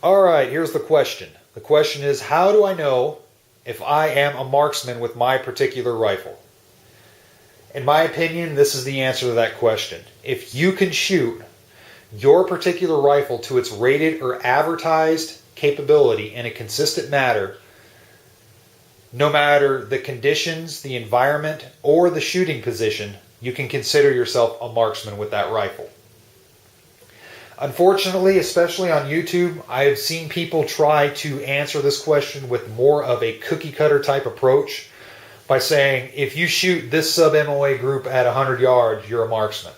All right, here's the question. The question is, how do I know if I am a marksman with my particular rifle? In my opinion, this is the answer to that question. If you can shoot your particular rifle to its rated or advertised capability in a consistent manner, no matter the conditions, the environment, or the shooting position, you can consider yourself a marksman with that rifle. Unfortunately, especially on YouTube, I have seen people try to answer this question with more of a cookie cutter type approach by saying, if you shoot this sub-MOA group at 100 yards, you're a marksman.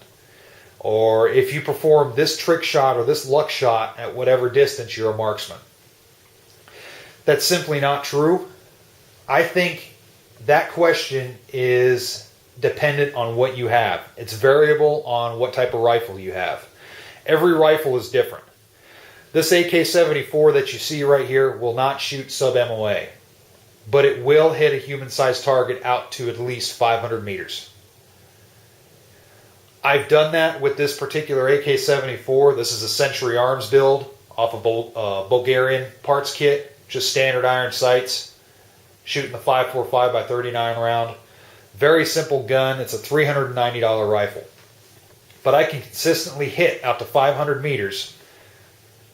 Or if you perform this trick shot or this luck shot at whatever distance, you're a marksman. That's simply not true. I think that question is dependent on what you have. It's variable on what type of rifle you have. Every rifle is different. This AK-74 that you see right here will not shoot sub-MOA, but it will hit a human-sized target out to at least 500 meters. I've done that with this particular AK-74. This is a Century Arms build off a Bulgarian parts kit, just standard iron sights, shooting the 5.45 by 39 round. Very simple gun. It's a $390 rifle. But I can consistently hit out to 500 meters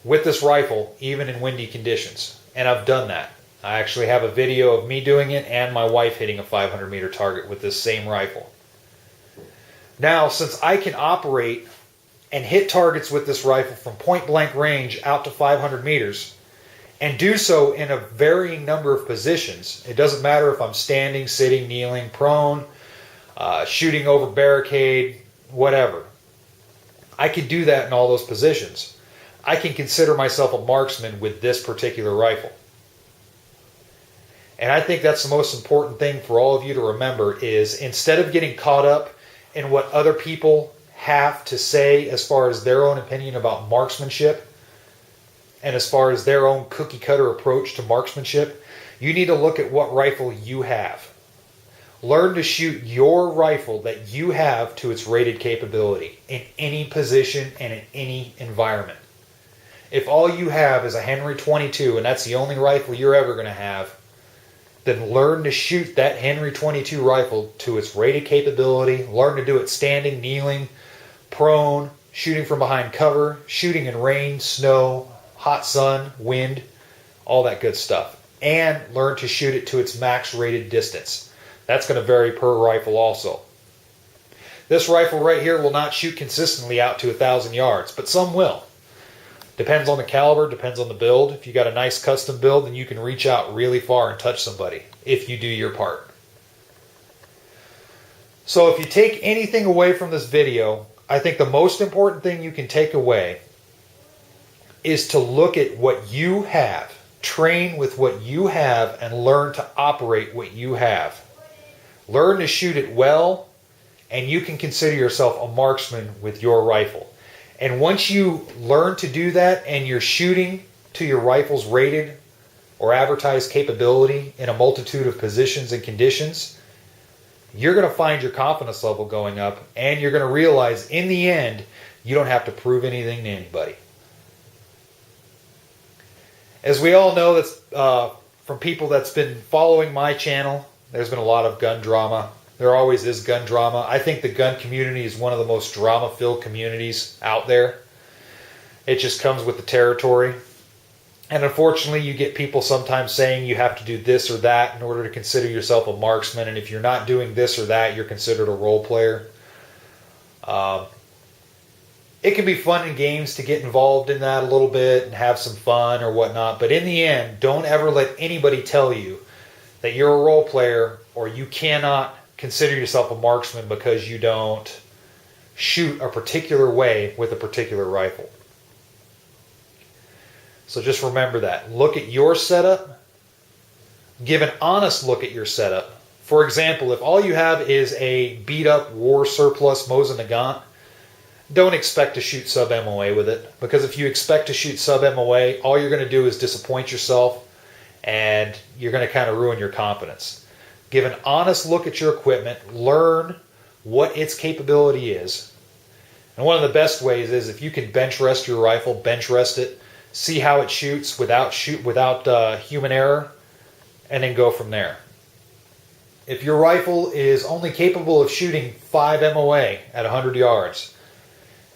with this rifle, even in windy conditions. And I've done that. I actually have a video of me doing it and my wife hitting a 500 meter target with this same rifle. Now, since I can operate and hit targets with this rifle from point blank range out to 500 meters, and do so in a varying number of positions, it doesn't matter if I'm standing, sitting, kneeling, prone, shooting over barricade, whatever. I can do that in all those positions. I can consider myself a marksman with this particular rifle. And I think that's the most important thing for all of you to remember is instead of getting caught up in what other people have to say as far as their own opinion about marksmanship and as far as their own cookie cutter approach to marksmanship, you need to look at what rifle you have. Learn to shoot your rifle that you have to its rated capability in any position and in any environment. If all you have is a Henry 22 and that's the only rifle you're ever going to have, then learn to shoot that Henry 22 rifle to its rated capability. Learn to do it standing, kneeling, prone, shooting from behind cover, shooting in rain, snow, hot sun, wind, all that good stuff. And learn to shoot it to its max rated distance. That's going to vary per rifle also. This rifle right here will not shoot consistently out to 1,000 yards, but some will. Depends on the caliber, depends on the build. If you got a nice custom build, then you can reach out really far and touch somebody if you do your part. So if you take anything away from this video, I think the most important thing you can take away is to look at what you have, train with what you have, and learn to operate what you have. Learn to shoot it well, and you can consider yourself a marksman with your rifle. And once you learn to do that and you're shooting to your rifle's rated or advertised capability in a multitude of positions and conditions, you're going to find your confidence level going up, and you're going to realize in the end you don't have to prove anything to anybody. As we all know, that's from people that's been following my channel, there's been a lot of gun drama. There always is gun drama. I think the gun community is one of the most drama-filled communities out there. It just comes with the territory. And unfortunately, you get people sometimes saying you have to do this or that in order to consider yourself a marksman. And if you're not doing this or that, you're considered a role player. It can be fun in games to get involved in that a little bit and have some fun or whatnot. But in the end, don't ever let anybody tell you that you're a role player or you cannot consider yourself a marksman because you don't shoot a particular way with a particular rifle. So just remember that. Look at your setup. Give an honest look at your setup. For example, if all you have is a beat-up war surplus Mosin Nagant, don't expect to shoot sub-MOA with it. Because if you expect to shoot sub-MOA, all you're going to do is disappoint yourself, and you're going to kind of ruin your confidence. Give an honest look at your equipment. Learn what its capability is. And one of the best ways is if you can bench rest your rifle, bench rest it. see how it shoots without human error, and then go from there. If your rifle is only capable of shooting 5 MOA at 100 yards,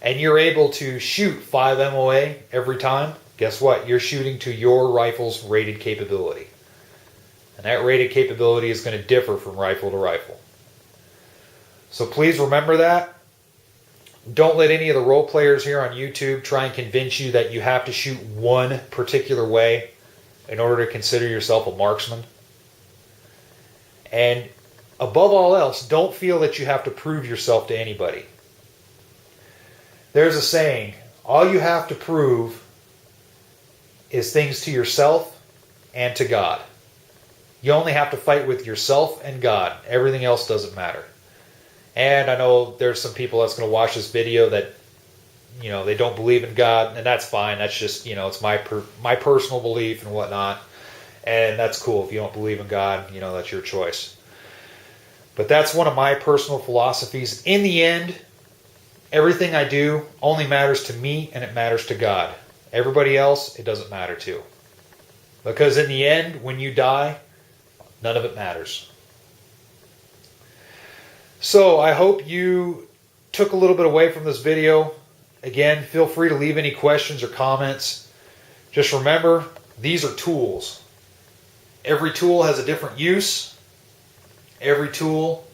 and you're able to shoot 5 MOA every time, guess what? You're shooting to your rifle's rated capability. And that rated capability is going to differ from rifle to rifle. So please remember that. Don't let any of the role players here on YouTube try and convince you that you have to shoot one particular way in order to consider yourself a marksman. And above all else, don't feel that you have to prove yourself to anybody. There's a saying, all you have to prove is things to yourself and to God. You only have to fight with yourself and God. Everything else doesn't matter. And I know there's some people that's going to watch this video that, they don't believe in God, and that's fine. That's just, it's my personal belief and whatnot. And that's cool. If you don't believe in God, that's your choice. But that's one of my personal philosophies. In the end, everything I do only matters to me and it matters to God. Everybody else, it doesn't matter to. Because in the end, when you die, none of it matters. So I hope you took a little bit away from this video. Again, feel free to leave any questions or comments. Just remember, these are tools. Every tool has a different use. Every tool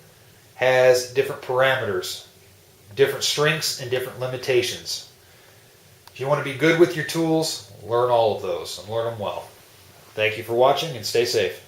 has different parameters, different strengths, and different limitations. If you want to be good with your tools, learn all of those and learn them well. Thank you for watching and stay safe.